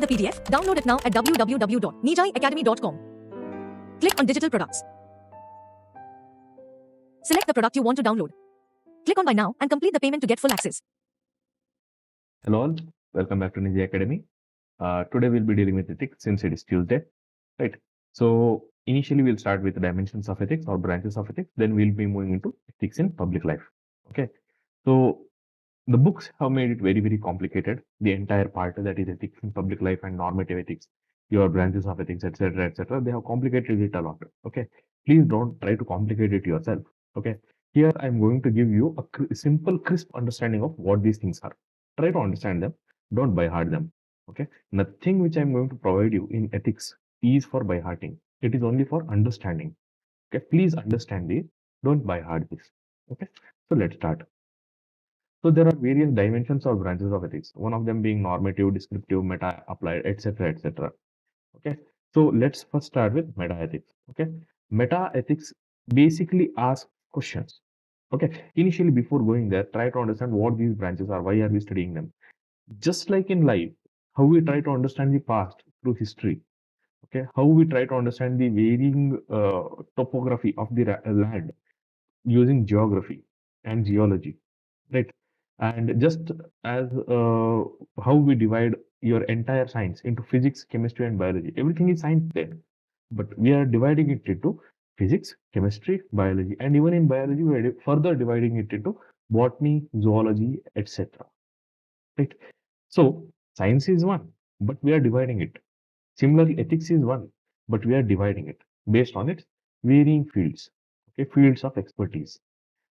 the PDF, download it now at www.nijayacademy.com. Click on Digital Products. Select the product you want to download. Click on Buy Now and complete the payment to get full access. Hello all, welcome back to Nijay Academy. Today we'll be dealing with ethics since it is Tuesday, right? So initially we'll start with the dimensions of ethics or branches of ethics, then we'll be moving into ethics in public life, okay? So the books have made it very, very complicated. The entire part that is ethics in public life and normative ethics, your branches of ethics, etc., etc. They have complicated it a lot, okay? Please don't try to complicate it yourself, okay? Here I'm going to give you a simple, crisp understanding of what these things are. Try to understand them, don't by heart them, okay? Nothing which I'm going to provide you in ethics is for by hearting. It is only for understanding, okay? Please understand this, don't by heart this, okay? So let's start. So there are various dimensions or branches of ethics, one of them being normative, descriptive, meta, applied, etc., etc. Okay, so let's first start with meta ethics. Okay, meta ethics basically asks questions. Okay, initially before going there, try to understand what these branches are, why are we studying them. Just like in life, how we try to understand the past through history. Okay, how we try to understand the varying topography of the land using geography and geology, right? And just as how we divide your entire science into physics, chemistry, and biology, everything is science there, but we are dividing it into physics, chemistry, biology, and even in biology, we are further dividing it into botany, zoology, etc. Right? So science is one, but we are dividing it. Similarly, ethics is one, but we are dividing it based on its varying fields, okay, fields of expertise.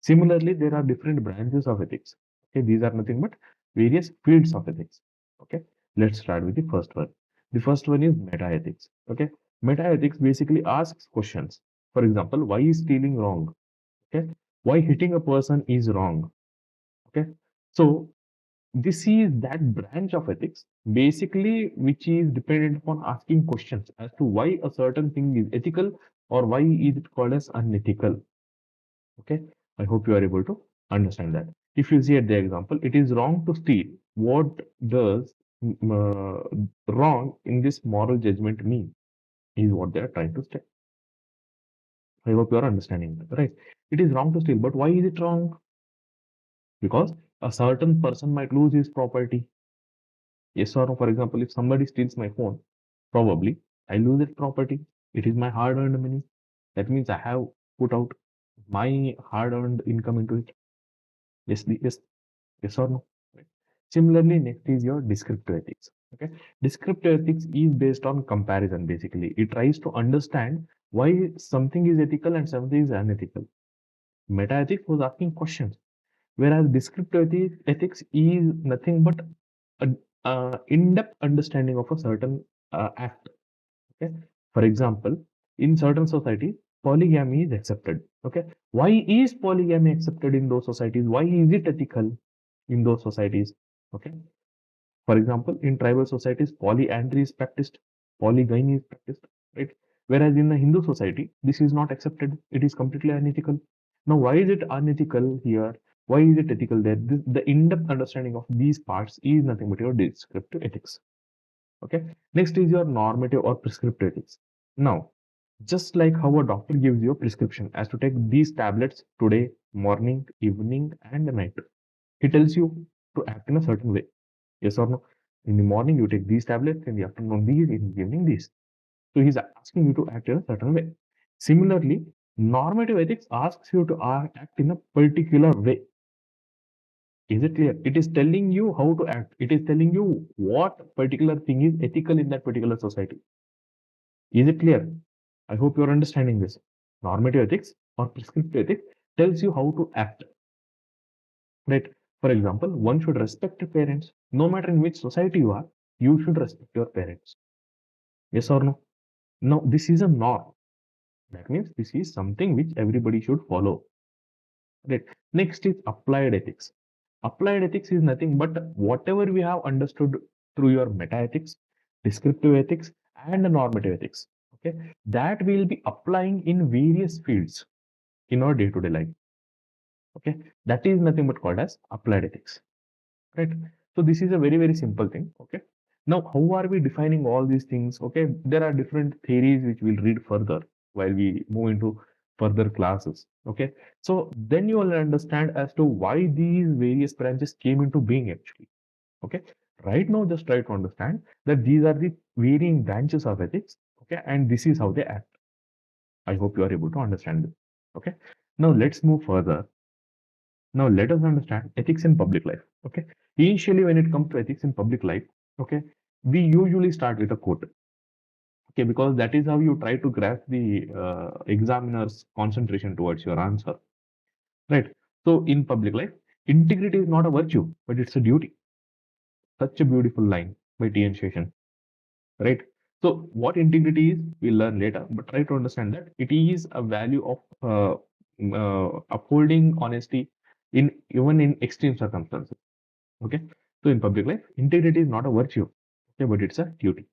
Similarly, there are different branches of ethics. Okay, these are nothing but various fields of ethics. Okay, let's start with the first one. The first one is meta ethics. Okay, meta ethics basically asks questions. For example, why is stealing wrong? Okay, why hitting a person is wrong? Okay, so this is that branch of ethics basically which is dependent upon asking questions as to why a certain thing is ethical or why is it called as unethical. Okay, I hope you are able to understand that. If you see at the example, it is wrong to steal. What does wrong in this moral judgment mean? Is what they are trying to say. I hope you are understanding that, right? It is wrong to steal, but why is it wrong? Because a certain person might lose his property. Yes or no? For example, if somebody steals my phone, probably I lose that property. It is my hard-earned money. That means I have put out my hard-earned income into it. Yes, yes. Yes or no? Right. Similarly, next is your descriptive ethics. Okay, descriptive ethics is based on comparison. Basically, it tries to understand why something is ethical and something is unethical. Meta ethics was asking questions, whereas descriptive ethics is nothing but a in-depth understanding of a certain act. Okay, for example, in certain societies, polygamy is accepted. Okay, why is polygamy accepted in those societies? Why is it ethical in those societies? Okay, for example, in tribal societies, polyandry is practiced, polygamy is practiced, right? Whereas in the Hindu society, this is not accepted. It is completely unethical. Now, why is it unethical here? Why is it ethical there? The in-depth understanding of these parts is nothing but your descriptive ethics. Okay. Next is your normative or prescriptive ethics. Now, just like how a doctor gives you a prescription as to take these tablets today, morning, evening, and night, he tells you to act in a certain way. Yes or no? In the morning, you take these tablets, in the afternoon, these, in the evening, these. So he's asking you to act in a certain way. Similarly, normative ethics asks you to act in a particular way. Is it clear? It is telling you how to act. It is telling you what particular thing is ethical in that particular society. Is it clear? I hope you are understanding this. Normative ethics or prescriptive ethics tells you how to act. Right? For example, one should respect your parents. No matter in which society you are, you should respect your parents. Yes or no? Now, this is a norm. That means this is something which everybody should follow. Right. Next is applied ethics. Applied ethics is nothing but whatever we have understood through your meta ethics, descriptive ethics, and normative ethics. Okay, that we'll be applying in various fields in our day-to-day life. Okay, that is nothing but called as applied ethics. Right. So this is a very, very simple thing. Okay. Now, how are we defining all these things? Okay, there are different theories which we'll read further while we move into further classes. Okay, so then you will understand as to why these various branches came into being actually. Okay, right now just try to understand that these are the varying branches of ethics. Okay, and this is how they act. I hope you are able to understand this. Okay, now let's move further. Now let us understand ethics in public life. Okay, initially when it comes to ethics in public life, okay, we usually start with a quote. Okay, because that is how you try to grasp the examiner's concentration towards your answer, right? So in public life, integrity is not a virtue, but it's a duty. Such a beautiful line by T.N. Sheshan, right? So what integrity is, we'll learn later, but try to understand that it is a value of upholding honesty in even in extreme circumstances. Okay, so in public life, integrity is not a virtue, okay, but it's a duty,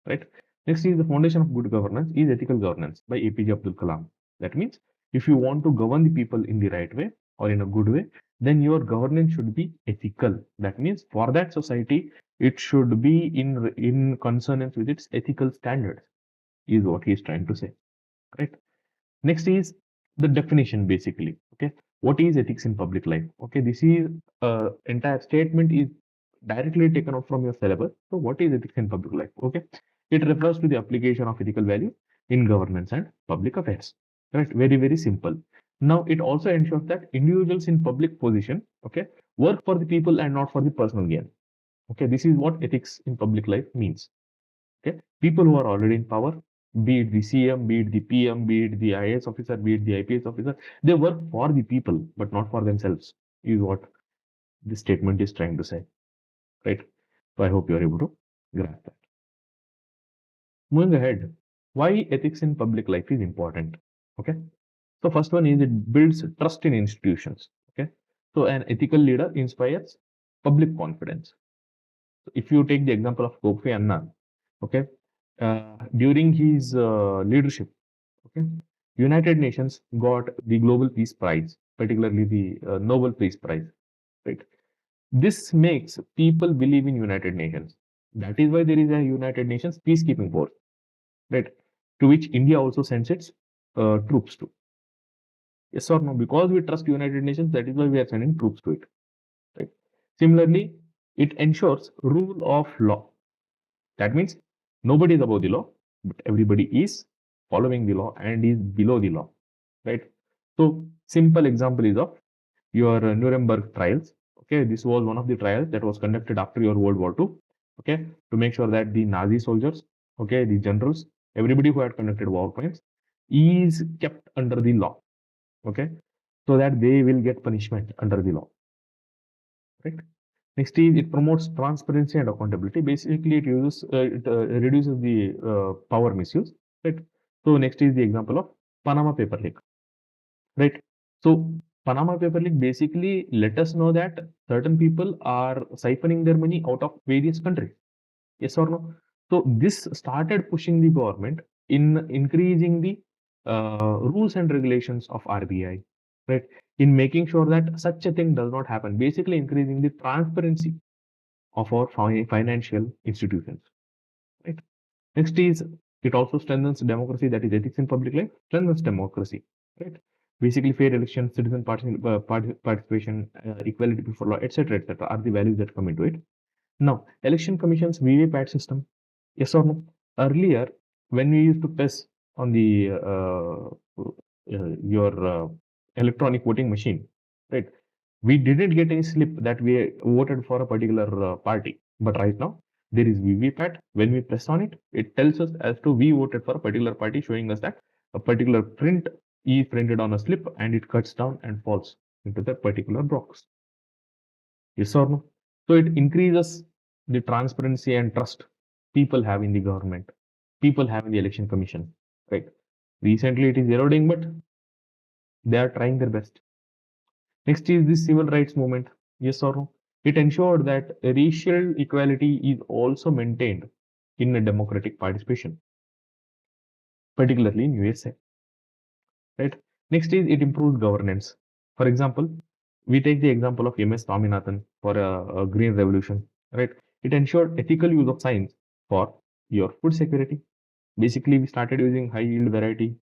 right? Next is the foundation of good governance is ethical governance by APJ Abdul Kalam. That means if you want to govern the people in the right way or in a good way, then your governance should be ethical. That means for that society, it should be in consonance with its ethical standards, is what he is trying to say, right? Next is the definition basically. Okay, what is ethics in public life? Okay, this is entire statement is directly taken out from your syllabus. So what is ethics in public life? Okay, it refers to the application of ethical values in governance and public affairs. Right, very very simple. Now it also ensures that individuals in public position, okay, work for the people and not for the personal gain. Okay, this is what ethics in public life means. Okay, people who are already in power, be it the CM, be it the PM, be it the IAS officer, be it the IPS officer, they work for the people but not for themselves, is what this statement is trying to say, right? So I hope you are able to grasp that. Moving ahead, why ethics in public life is important. Okay, so first one is it builds trust in institutions. Okay, so an ethical leader inspires public confidence. So if you take the example of Kofi Annan, okay, during his leadership, okay, United Nations got the Global Peace Prize, particularly the Nobel Peace Prize, right? This makes people believe in United Nations. That is why there is a United Nations peacekeeping force, right? To which India also sends its troops to. Yes or no? Because we trust United Nations, that is why we are sending troops to it, right? Similarly, it ensures rule of law. That means nobody is above the law, but everybody is following the law and is below the law, right? So, simple example is of your Nuremberg trials. Okay, this was one of the trials that was conducted after your World War II. Okay, to make sure that the Nazi soldiers, okay, the generals, everybody who had conducted war crimes is kept under the law. Okay, so that they will get punishment under the law, right? Next is it promotes transparency and accountability. Basically, it reduces the power misuse, right? So next is the example of Panama paper leak, right? So Panama paper leak basically let us know that certain people are siphoning their money out of various countries. Yes or no? So this started pushing the government in increasing the rules and regulations of RBI, right? In making sure that such a thing does not happen. Basically, increasing the transparency of our financial institutions, right? Next is it also strengthens democracy, that is ethics in public life, strengthens democracy, right? Basically, fair elections, citizen participation, equality before law, etc., are the values that come into it. Now, election commission's VVPAT system, yes or no? Earlier, when we used to press on the your electronic voting machine, right? We didn't get any slip that we voted for a particular party. But right now, there is VVPAT. When we press on it, it tells us as to we voted for a particular party, showing us that a particular print is printed on a slip and it cuts down and falls into that particular box. Yes or no? So it increases the transparency and trust people have in the government, people have in the election commission, right? Recently, it is eroding, but they are trying their best. Next is the civil rights movement. Yes or no? It ensured that racial equality is also maintained in a democratic participation, particularly in USA. Right? Next is it improves governance. For example, we take the example of MS Swaminathan for a green revolution. Right? It ensured ethical use of science for your food security. Basically, we started using high yield variety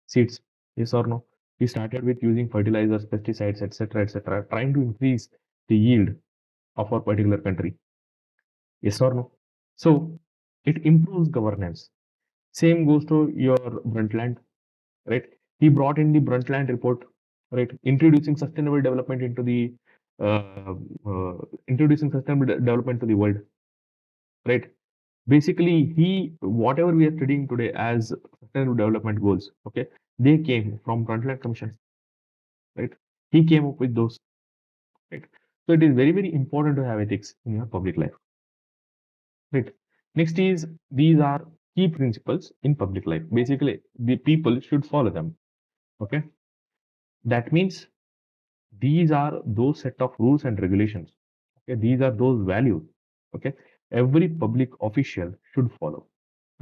seeds. Yes or no? We started with using fertilizers, pesticides, etc., trying to increase the yield of our particular country. Yes or no? So it improves governance. Same goes to your Brundtland, right? He brought in the Brundtland report, right? Uh, introducing sustainable development to the world, right? Basically, whatever we are studying today as sustainable development goals, okay, they came from Brundtland Commission, right? He came up with those, right? So it is very, very important to have ethics in your public life, right? Next is these are key principles in public life. Basically, the people should follow them, okay? That means these are those set of rules and regulations. Okay, these are those values. Okay, every public official should follow.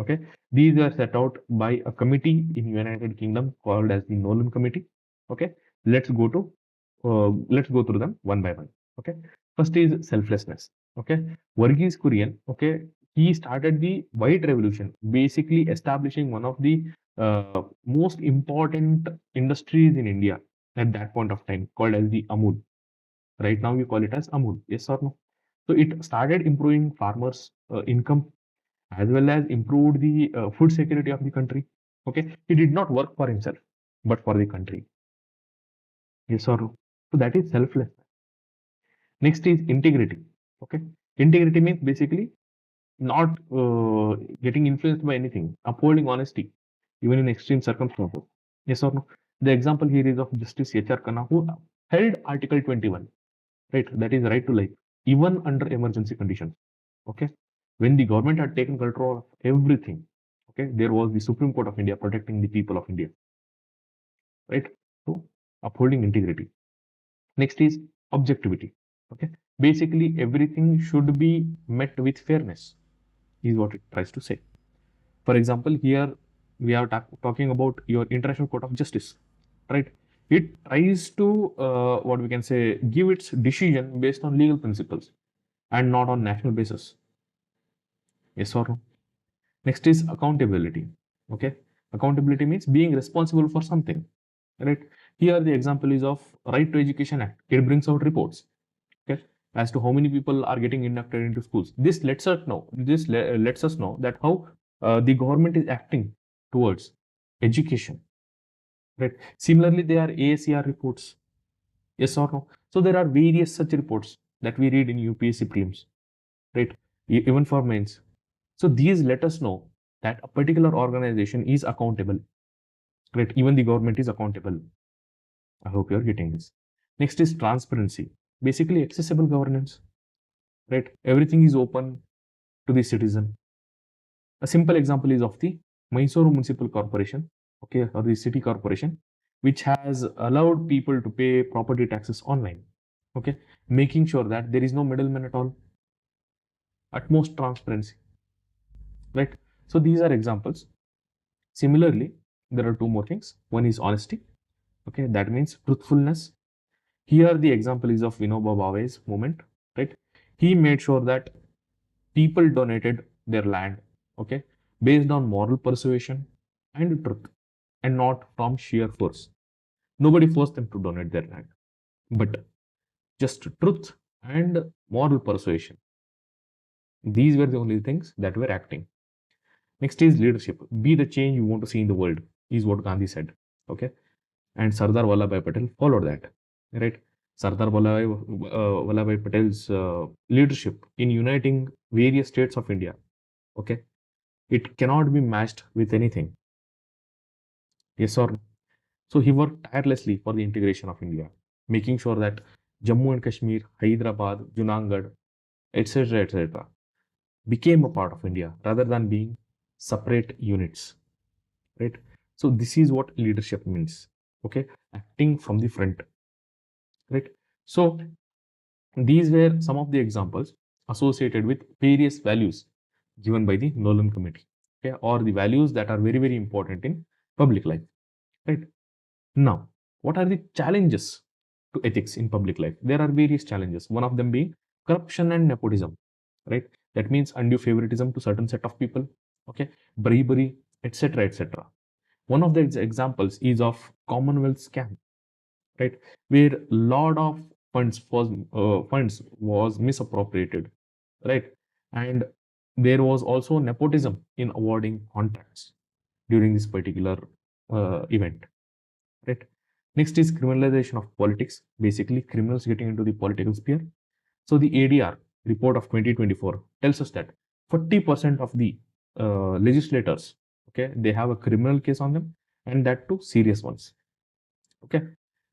Okay, these are set out by a committee in United Kingdom called as the Nolan Committee. Okay, let's go through them one by one. Okay, first is selflessness. Okay, Verghese Kurian. Okay, he started the White Revolution, basically establishing one of the most important industries in India at that point of time, called as the Amul. Right now, we call it as Amul. Yes or no? So it started improving farmers' income as well as improved the food security of the country. Okay, he did not work for himself, but for the country. Yes or no? So that is selfless. Next is integrity. Okay, integrity means basically not getting influenced by anything, upholding honesty, even in extreme circumstances. Yes or no? The example here is of Justice H.R. Khanna, who held Article 21, right? That is right to life, even under emergency conditions. Okay, when the government had taken control of everything, okay, there was the Supreme Court of India protecting the people of India, right? So upholding integrity. Next is objectivity. Okay, basically everything should be met with fairness, is what it tries to say. For example, here we are talking about your International Court of Justice, right? It tries to what we can say, give its decision based on legal principles and not on national basis. Yes or no? Next is accountability. Okay, accountability means being responsible for something, right? Here the example is of Right to Education Act. It brings out reports, okay, as to how many people are getting inducted into schools. This lets us know. Lets us know that how the government is acting towards education, right? Similarly, there are ASER reports. Yes or no? So there are various such reports that we read in UPSC prelims, right? Even for mains. So these let us know that a particular organization is accountable, right? Even the government is accountable. I hope you're getting this. Next is transparency. Basically, accessible governance, right? Everything is open to the citizen. A simple example is of the Mysore Municipal Corporation, okay, or the city corporation, which has allowed people to pay property taxes online, okay, making sure that there is no middleman at all, utmost transparency, right? So these are examples. Similarly, there are two more things. One is honesty, okay, that means truthfulness. Here, the example is of Vinoba Bhave's movement, right? He made sure that people donated their land, okay, based on moral persuasion and truth, and not from sheer force. Nobody forced them to donate their land, but just truth and moral persuasion. These were the only things that were acting. Next is leadership. Be the change you want to see in the world, is what Gandhi said. Okay. And Sardar Vallabhbhai Patel followed that. Right. Sardar Vallabhbhai Patel's leadership in uniting various states of India. Okay. It cannot be matched with anything. Yes or no? So he worked tirelessly for the integration of India, making sure that Jammu and Kashmir, Hyderabad, Junagadh, etc., became a part of India rather than being separate units, right? So this is what leadership means, okay? Acting from the front, right? So these were some of the examples associated with various values given by the Nolan Committee, okay? Or the values that are very, very important in public life, right? Now, what are the challenges to ethics in public life? There are various challenges, one of them being corruption and nepotism. right? That means undue favoritism to certain set of people, okay, bribery, etc., etc. One of the examples is of Commonwealth scam, right, where lot of funds was misappropriated, right, and there was also nepotism in awarding contracts during this particular event, right. Next is criminalization of politics, basically criminals getting into the political sphere. So the ADR report of 2024 tells us that 40% of the legislators, okay, they have a criminal case on them, and that too serious ones. Okay.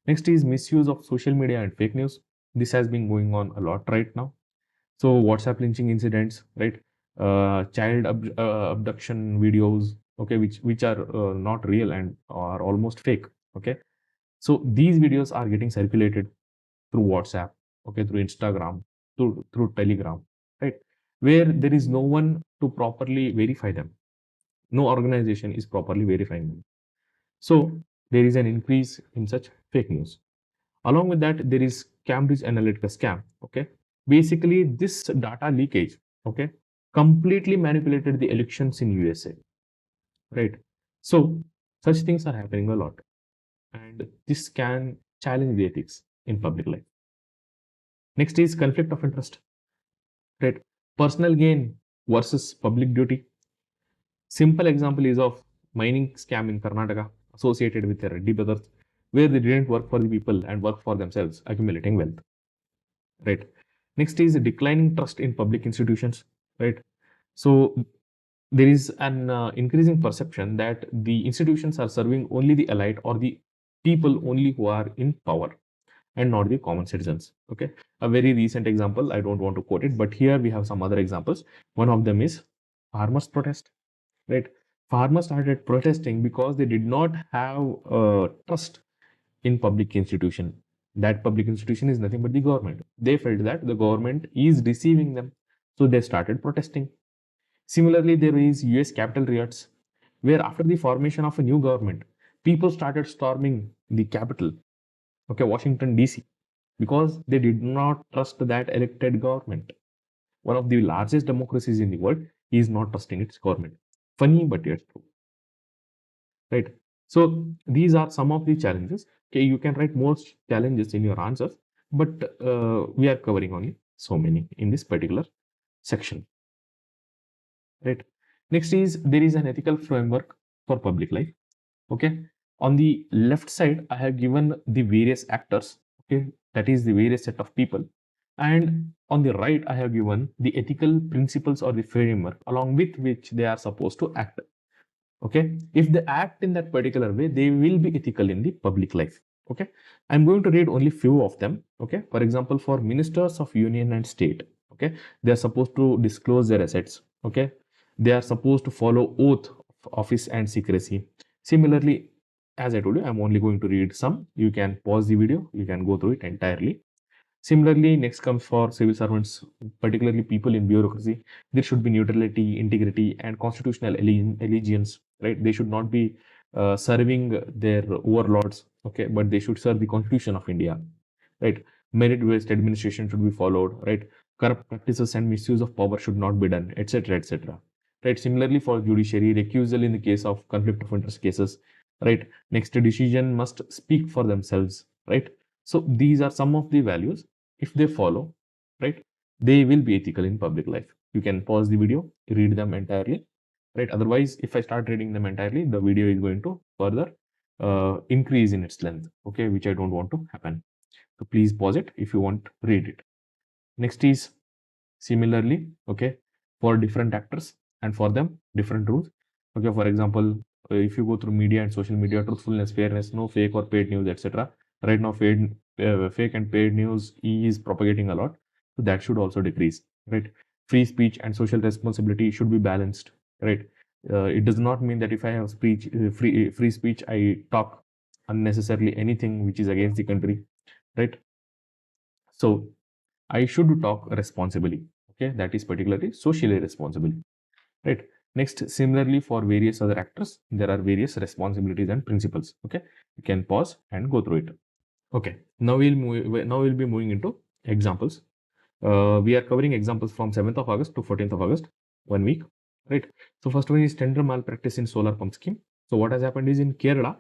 Next is misuse of social media and fake news. This has been going on a lot right now. So WhatsApp lynching incidents, right? Child abduction videos, okay, which are not real and are almost fake. Okay. So these videos are getting circulated through WhatsApp, okay, through Instagram, through Telegram, right? Where there is no one to properly verify them. No organization is properly verifying them. So there is an increase in such fake news. Along with that, there is Cambridge Analytica scam. Okay, basically this data leakage, okay, completely manipulated the elections in USA, right? So such things are happening a lot, and this can challenge the ethics in public life. Next is conflict of interest, right? Personal gain versus public duty. Simple example is of mining scam in Karnataka associated with the Reddy brothers, where they didn't work for the people and work for themselves, accumulating wealth, right? Next is declining trust in public institutions, right? So there is an increasing perception that the institutions are serving only the elite or the people only who are in power and not the common citizens. Okay, a very recent example, I don't want to quote it, but here we have some other examples. One of them is farmers protest, right? Farmers started protesting because they did not have trust in public institution. That public institution is nothing but the government. They felt that the government is deceiving them, so they started protesting. Similarly, there is US Capitol riots, where after the formation of a new government, people started storming the capital, okay, Washington DC, because they did not trust that elected government. One of the largest democracies in the world is not trusting its government. Funny, but it's true, right? So these are some of the challenges. Okay, you can write more challenges in your answers, but we are covering only so many in this particular section, right? Next is there is an ethical framework for public life. Okay, on the left side, I have given the various actors. Okay, that is the various set of people, and on the right, I have given the ethical principles or the framework along with which they are supposed to act. Okay, if they act in that particular way, they will be ethical in the public life. Okay, I'm going to read only few of them. Okay, for example, for ministers of union and state, okay, they are supposed to disclose their assets. Okay, they are supposed to follow oath of office and secrecy. Similarly, as I told you, I'm only going to read some. You can pause the video, you can go through it entirely. Similarly, next comes for civil servants, particularly people in bureaucracy. There should be neutrality, integrity, and constitutional allegiance. Right? They should not be serving their overlords. Okay, but they should serve the Constitution of India. Right? Merit-based administration should be followed. Right? Corrupt practices and misuse of power should not be done, etc., etc. Right? Similarly, for judiciary, recusal in the case of conflict of interest cases. Right? Next, decision must speak for themselves. Right? So these are some of the values. If they follow, right, they will be ethical in public life. You can pause the video, read them entirely, right? Otherwise, if I start reading them entirely, the video is going to further increase in its length, okay, which I don't want to happen. So please pause it if you want to read it. Next is similarly, okay, for different actors and for them different rules. Okay, for example, if you go through media and social media, truthfulness, fairness, no fake or paid news, etc. Right now, fake and paid news is propagating a lot, so that should also decrease. Right, free speech and social responsibility should be balanced. Right, it does not mean that if I have free speech, I talk unnecessarily anything which is against the country. Right, so I should talk responsibly. Okay, that is particularly socially responsible. Right. Next, similarly for various other actors, there are various responsibilities and principles. Okay, you can pause and go through it. Okay, now we'll be moving into examples. We are covering examples from 7th of August to 14th of August, 1 week, right? So first one is tender malpractice in solar pump scheme. So what has happened is in Kerala,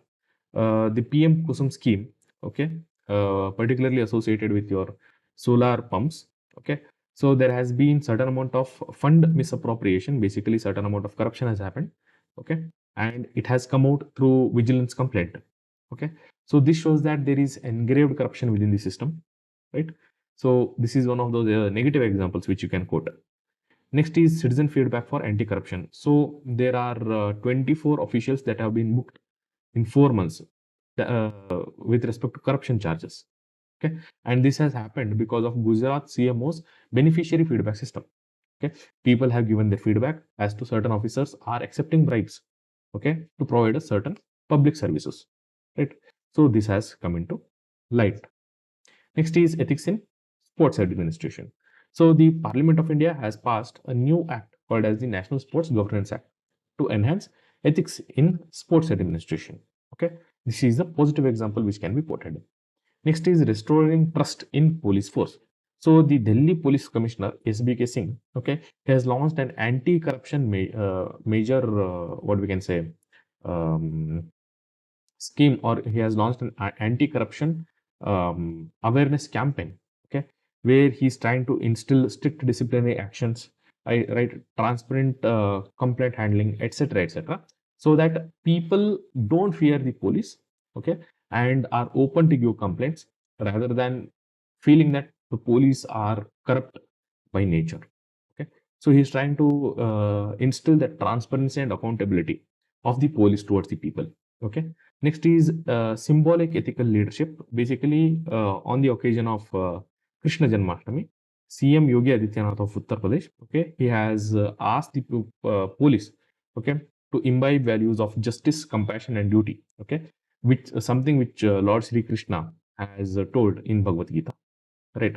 the PM Kusum scheme, okay, particularly associated with your solar pumps, okay. So there has been certain amount of fund misappropriation, basically certain amount of corruption has happened, okay, and it has come out through vigilance complaint, okay. So this shows that there is engraved corruption within the system, right? So this is one of those negative examples which you can quote. Next is citizen feedback for anti-corruption. So there are 24 officials that have been booked in 4 months with respect to corruption charges. Okay, and this has happened because of Gujarat CMO's beneficiary feedback system. Okay, people have given their feedback as to certain officers are accepting bribes. Okay, to provide a certain public services. Right. So this has come into light. Next is ethics in sports administration. So the Parliament of India has passed a new act called as the National Sports Governance Act to enhance ethics in sports administration. Okay, this is a positive example which can be quoted. Next is restoring trust in police force. So the Delhi Police Commissioner SBK Singh, okay, has launched an anti-corruption major, what we can say, um, scheme, or he has launched an anti-corruption awareness campaign, okay, where he's trying to instill strict disciplinary actions, right, transparent complaint handling, etc., etc., so that people don't fear the police, okay, and are open to give complaints rather than feeling that the police are corrupt by nature. Okay, so he's trying to instill that transparency and accountability of the police towards the people. Okay, next is symbolic ethical leadership. Basically, on the occasion of Krishna Janmashtami, CM Yogi Adityanath of Uttar Pradesh, okay, he has asked the police, okay, to imbibe values of justice, compassion, and duty. Okay, which something which Lord Sri Krishna has told in Bhagavad Gita. Right.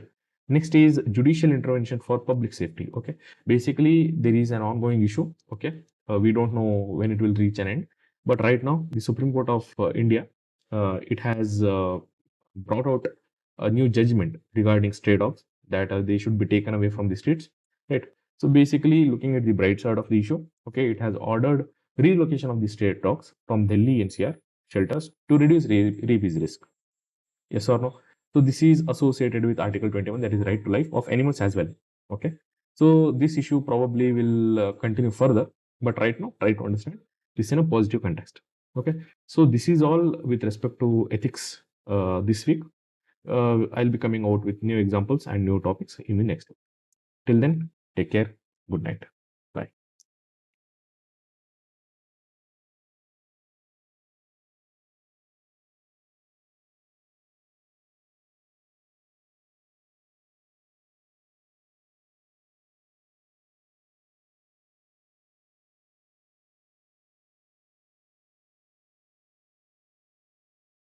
Next is judicial intervention for public safety. Okay. Basically, there is an ongoing issue. Okay. We don't know when it will reach an end. But right now, the Supreme Court of India, it has brought out a new judgment regarding stray dogs that they should be taken away from the streets. Right. So basically, looking at the bright side of the issue, okay, it has ordered relocation of the stray dogs from Delhi NCR shelters to reduce rabies risk. Yes or no? So this is associated with Article 21, that is right to life of animals as well. Okay. So this issue probably will continue further, but right now try to understand this in a positive context. Okay. So this is all with respect to ethics this week. I'll be coming out with new examples and new topics in the next week. Till then, take care. Good night.